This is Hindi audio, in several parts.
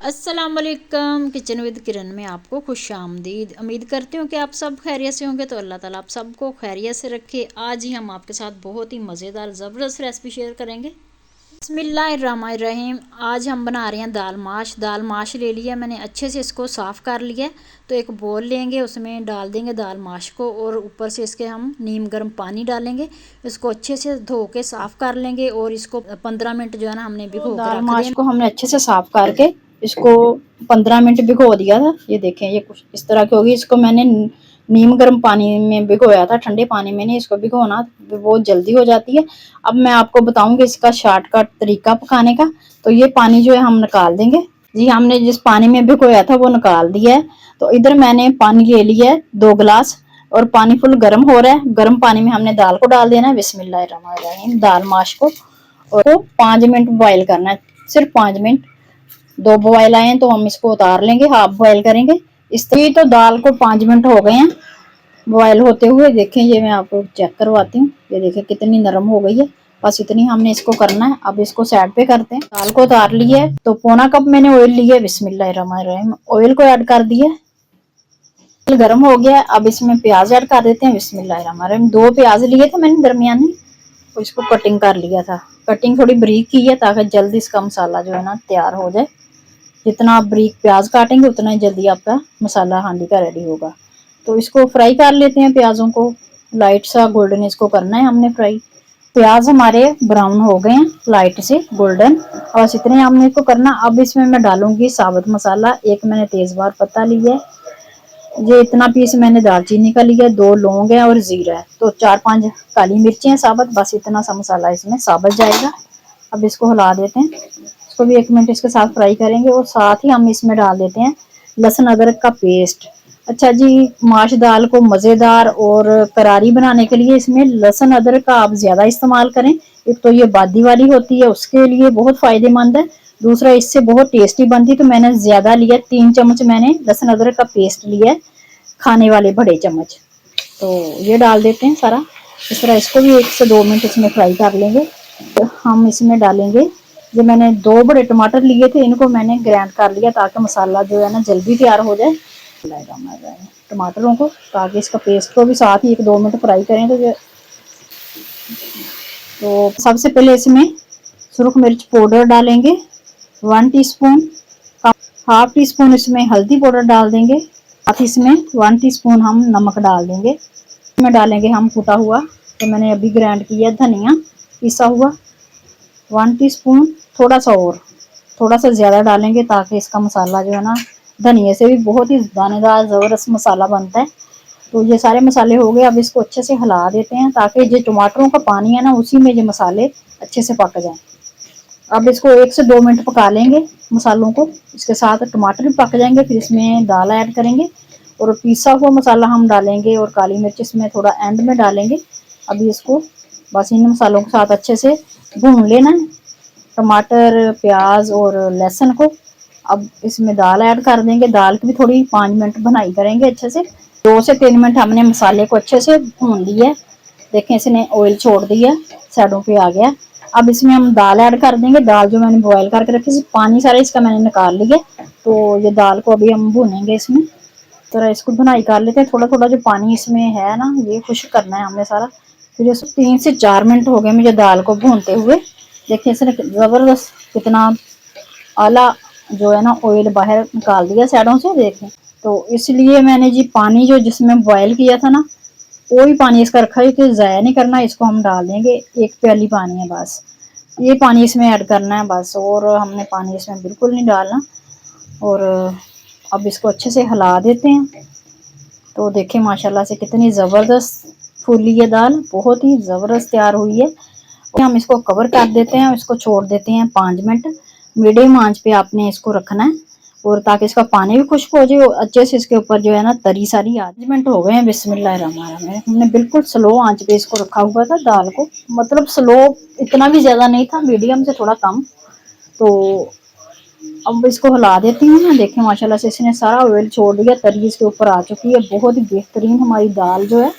अस्सलाम वालेकुम। किचन विद किरण में आपको खुश आमदीद। उम्मीद करती हूँ कि आप सब खैरियत से होंगे। तो अल्लाह ताला आप सबको खैरियत से रखे। आज ही हम आपके साथ बहुत ही मज़ेदार ज़बरदस्त रेसिपी शेयर करेंगे। बिस्मिल्लाहिर्रहमानिर्रहीम। आज हम बना रहे हैं दाल माश। दाल माश ले लिया मैंने, अच्छे से इसको साफ़ कर लिया। तो एक बोल लेंगे, उसमें डाल देंगे दाल माश को और ऊपर से इसके हम नीम गर्म पानी डालेंगे। इसको अच्छे से धो के साफ़ कर लेंगे और इसको 15 मिनट जो है ना हमने भिगो के दाल रख माश देना। को हमने अच्छे से साफ करके इसको 15 मिनट भिगो दिया था। ये देखें, ये कुछ इस तरह की होगी। इसको मैंने नीम गर्म पानी में भिगोया था, ठंडे पानी में नहीं इसको भिगोना, बहुत जल्दी हो जाती है। अब मैं आपको बताऊंगी इसका शॉर्टकट तरीका पकाने का। तो ये पानी जो है हम निकाल देंगे। जी, हमने जिस पानी में भिगोया था वो निकाल दिया है। तो इधर मैंने पानी ले लिया है 2 गिलास और पानी फुल गर्म हो रहा है। गर्म पानी में हमने दाल को डाल देना है। बिस्मिल्लाहिर्रहमानिर्रहीम। दाल माश को और 5 मिनट बॉईल करना है, सिर्फ 5 मिनट। 2 बॉईल आए तो हम इसको उतार लेंगे, हाफ बॉईल करेंगे। इस तरह तो दाल को 5 मिनट हो गए हैं बॉईल होते हुए। देखें, ये मैं आपको चेक करवाती हूँ। ये देखें कितनी नरम हो गई है। बस इतनी हमने इसको करना है। अब इसको साइड पे करते हैं। दाल को उतार लिया है तो पौना कप मैंने ऑयल लिया है। बिस्मिल्लाहिर्रहमानिर्रहीम। ऑयल को ऐड कर दिया। ऑयल गर्म हो गया। अब इसमें प्याज ऐड कर देते हैं। बिस्मिल्लाहिर्रहमानिर्रहीम। 2 प्याज लिए थे मैंने दरमियानी, तो इसको कटिंग कर लिया था। कटिंग थोड़ी बारीक की है ताकि जल्दी इसका मसाला जो है ना तैयार हो जाए। जितना आप बारीक प्याज काटेंगे उतना ही जल्दी आपका मसाला हांडी का रेडी होगा। तो इसको फ्राई कर लेते हैं। प्याजों को लाइट सा गोल्डन इसको करना है हमने फ्राई। प्याज हमारे ब्राउन हो गए हैं, लाइट से गोल्डन, और इतने हमने इसको करना। अब इसमें मैं डालूंगी साबुत मसाला। एक मैंने तेजपात पत्ता लिया है, ये इतना पीस मैंने दालचीनी का लिया है, 2 लौंग है और जीरा है, तो 4-5 काली मिर्चें हैं साबुत। बस इतना सा मसाला इसमें साबुत जाएगा। अब इसको हिला देते हैं। इसको भी 1 मिनट इसके साथ फ्राई करेंगे और साथ ही हम इसमें डाल देते हैं लहसुन अदरक का पेस्ट। अच्छा जी, माश दाल को मज़ेदार और करारी बनाने के लिए इसमें लहसुन अदरक का आप ज़्यादा इस्तेमाल करें। एक तो ये बादी वाली होती है, उसके लिए बहुत फ़ायदेमंद है। दूसरा, इससे बहुत टेस्टी बनती, तो मैंने ज़्यादा लिया, 3 चम्मच मैंने लहसुन अदरक का पेस्ट लिया है, खाने वाले बड़े चम्मच। तो ये डाल देते हैं सारा। इस तरह इसको भी 1 से 2 मिनट इसमें फ्राई कर लेंगे। तो हम इसमें डालेंगे, जो मैंने 2 बड़े टमाटर लिए थे, इनको मैंने ग्राइंड कर लिया ताकि मसाला जो है ना जल्दी तैयार हो जाए। टमाटरों को, ताकि इसका पेस्ट को भी साथ ही 1-2 मिनट फ्राई करें। तो सबसे पहले इसमें सुरख मिर्च पाउडर डालेंगे 1 टीस्पून। हाफ टी स्पून इसमें हल्दी पाउडर डाल देंगे। साथ इसमें 1 टीस्पून हम नमक डाल देंगे। इसमें डालेंगे हम कुटा हुआ, तो मैंने अभी ग्राइंड किया धनिया पिसा हुआ 1 टीस्पून। थोड़ा सा और, थोड़ा सा ज़्यादा डालेंगे ताकि इसका मसाला जो है ना, धनिया से भी बहुत ही दानेदार ज़बरदस्त मसाला बनता है। तो ये सारे मसाले हो गए। अब इसको अच्छे से हिला देते हैं ताकि जो टमाटरों का पानी है ना, उसी में ये मसाले अच्छे से पक जाएं। अब इसको 1 से 2 मिनट पका लेंगे मसालों को। इसके साथ टमाटर भी पक जाएंगे। फिर इसमें दाल ऐड करेंगे और पिसा हुआ मसाला हम डालेंगे और काली मिर्च इसमें थोड़ा एंड में डालेंगे। अभी इसको बस इन मसालों के साथ अच्छे से भून लेना है, टमाटर, प्याज और लहसुन को। अब इसमें दाल ऐड कर देंगे। दाल की भी थोड़ी 5 मिनट भुनाई करेंगे अच्छे से। 2 से 3 मिनट हमने मसाले को अच्छे से भून लिया। देखें, इसने ऑयल छोड़ दिया, साइडों पे आ गया। अब इसमें हम दाल ऐड कर देंगे। दाल जो मैंने बॉईल करके रखी थी, पानी सारा इसका मैंने निकाल लिया। तो ये दाल को अभी हम भूनेंगे इसमें। तो इसको भुनाई कर लेते हैं। थोड़ा थोड़ा जो पानी इसमें है ना, ये खुश्क करना है हमने सारा। फिर इसको 3 से 4 मिनट हो गए मुझे दाल को भूनते हुए। देखिए, इसने ज़बरदस्त कितना आला जो है ना ऑयल बाहर निकाल दिया साइडों से। देखें, तो इसलिए मैंने जी पानी जो जिसमें बॉयल किया था ना, वही पानी इसका रखा है कि ज़ाया नहीं करना। इसको हम डाल देंगे, 1 प्याली पानी है बस, ये पानी इसमें ऐड करना है बस, और हमने पानी इसमें बिल्कुल नहीं डालना। और अब इसको अच्छे से हिला देते हैं। तो देखें, माशाल्लाह से कितनी ज़बरदस्त फूली है दाल, बहुत ही ज़बरदस्त तैयार हुई है। हम इसको कवर कर देते हैं, इसको छोड़ देते हैं 5 मिनट। मीडियम आंच पे आपने इसको रखना है, और ताकि इसका पानी भी खुश्क हो जाए और अच्छे से इसके ऊपर जो है ना तरी सारी आ। 5 मिनट हो गए हैं। बिस्मिल्लाहिर्रहमानिर्रहीम। हमने बिल्कुल स्लो आंच पे इसको रखा हुआ था दाल को, मतलब स्लो इतना भी ज़्यादा नहीं था, मीडियम से थोड़ा कम। तो अब इसको हिला देती हूँ मैं। देखें, माशाल्लाह से इसने सारा ऑयल छोड़ दिया, तरी इसके ऊपर आ चुकी है। बहुत ही बेहतरीन हमारी दाल जो है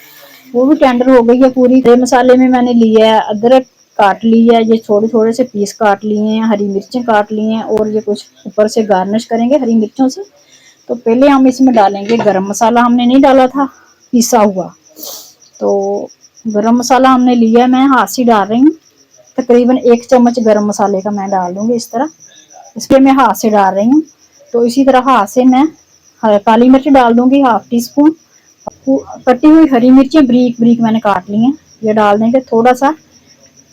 वो भी टेंडर हो गई है पूरी। गरम मसाले में मैंने लिया है अदरक काट ली है, ये थोड़े थोड़े से पीस काट लिए हैं, हरी मिर्चें काट ली हैं और ये कुछ ऊपर से गार्निश करेंगे हरी मिर्चों से। तो पहले हम इसमें डालेंगे गरम मसाला, हमने नहीं डाला था पिसा हुआ, तो गरम मसाला हमने लिया, मैं हाथ से डाल रही हूँ। तकरीबन 1 चम्मच गरम मसाले का मैं डाल दूंगी इस तरह, इसके मैं हाथ से डाल रही हूँ। तो इसी तरह हाथ से मैं काली मिर्च डाल दूंगी 1/2 टीस्पून, कटी हुई हरी मिर्चें ब्रीक ब्रीक मैंने काट ली हैं ये डाल देंगे, थोड़ा सा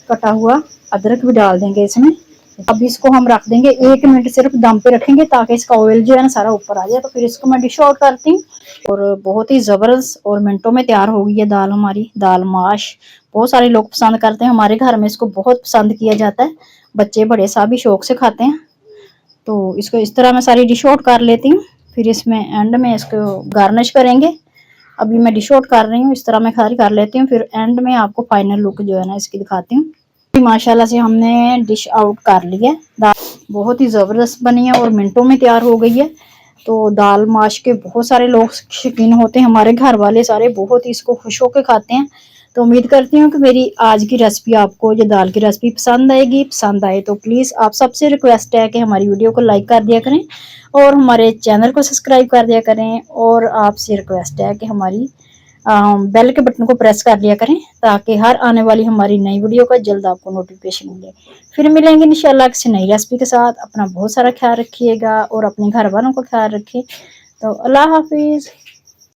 कटा हुआ अदरक भी डाल देंगे इसमें। अब इसको हम रख देंगे 1 मिनट सिर्फ दम पे रखेंगे ताकि इसका ऑयल जो है ना सारा ऊपर आ जाए। तो फिर इसको मैं डिश आउट करती हूँ और बहुत ही ज़बरदस्त और मिनटों में तैयार हो गई है दाल हमारी, दाल माश। बहुत सारे लोग पसंद करते हैं, हमारे घर में इसको बहुत पसंद किया जाता है, बच्चे बड़े सभी शौक से खाते हैं। तो इसको इस तरह मैं सारी डिश आउट कर लेती हूँ, फिर इसमें एंड में इसको गार्निश करेंगे। अभी मैं डिश आउट कर रही हूँ, इस तरह मैं खाली कर लेती हूँ, फिर एंड में आपको फाइनल लुक जो है ना इसकी दिखाती हूँ। माशाल्लाह से हमने डिश आउट कर ली है, दाल बहुत ही ज़बरदस्त बनी है और मिनटों में तैयार हो गई है। तो दाल माश के बहुत सारे लोग शौकीन होते हैं, हमारे घर वाले सारे बहुत ही इसको खुश होकर खाते हैं। तो उम्मीद करती हूँ कि मेरी आज की रेसिपी आपको ये दाल की रेसिपी पसंद आएगी। पसंद आए तो प्लीज़ आप सबसे रिक्वेस्ट है कि हमारी वीडियो को लाइक कर दिया करें और हमारे चैनल को सब्सक्राइब कर दिया करें, और आपसे रिक्वेस्ट है कि हमारी बेल के बटन को प्रेस कर लिया करें ताकि हर आने वाली हमारी नई वीडियो का जल्द आपको नोटिफिकेशन मिले। फिर मिलेंगे इंशाल्लाह किसी नई रेसिपी के साथ। अपना बहुत सारा ख्याल रखिएगा और अपने घर वालों का ख्याल रखें। तो अल्लाह हाफिज़।